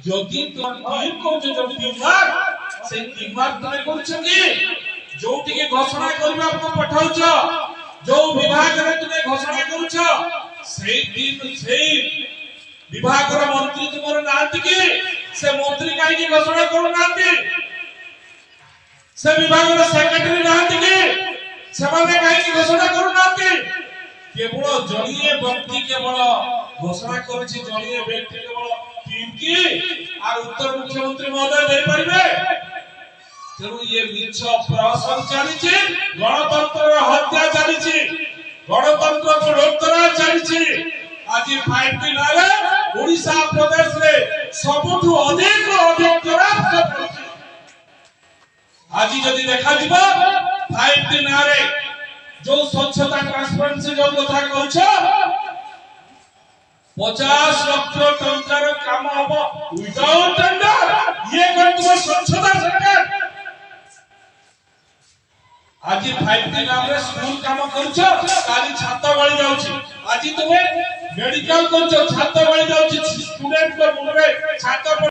যদি তুমি কହୁଛ जो टीमवर्क से टीमवर्क तमे करछ कि जोटिके घोषणा करबा को पठाउछ जो विभाग रे तुमे घोषणा करूछ सेई दिन सेई विभाग रो मंत्री तुमर नांति कि से मंत्री काई की घोषणा करू नांति से विभाग रो सेक्रेटरी नांति कि से माने काई की घोषणा करू नांति केवल जणीय व्यक्ति केवल घोषणा करिछि जणीय व्यक्ति केवल टीम की और उत्तर मुख्यमंत्री महोदय दे परिबे तेणु ये मिछ प्रहसन चली गणतंत्र हत्या चली गणतंत्र को लोकतरा चली आज 5T नारे ओडिशा प्रदेश रे सबुठु अधिक आज जदि देखा दिबो 5T नारे जो स्वच्छता ट्रांसपेरेंसी जो कथा कहछ 50 लाख टंकार काम हबो विदाउट टेंडर ये करतबो स्वच्छता सरकार आज 5T नाम रे स्कूल काम करछ काली छात्र गळी जाउछि आज तुमे मेडिकल करछ छात्र गळी जाउछि स्टूडेंट को मुंडे छात्र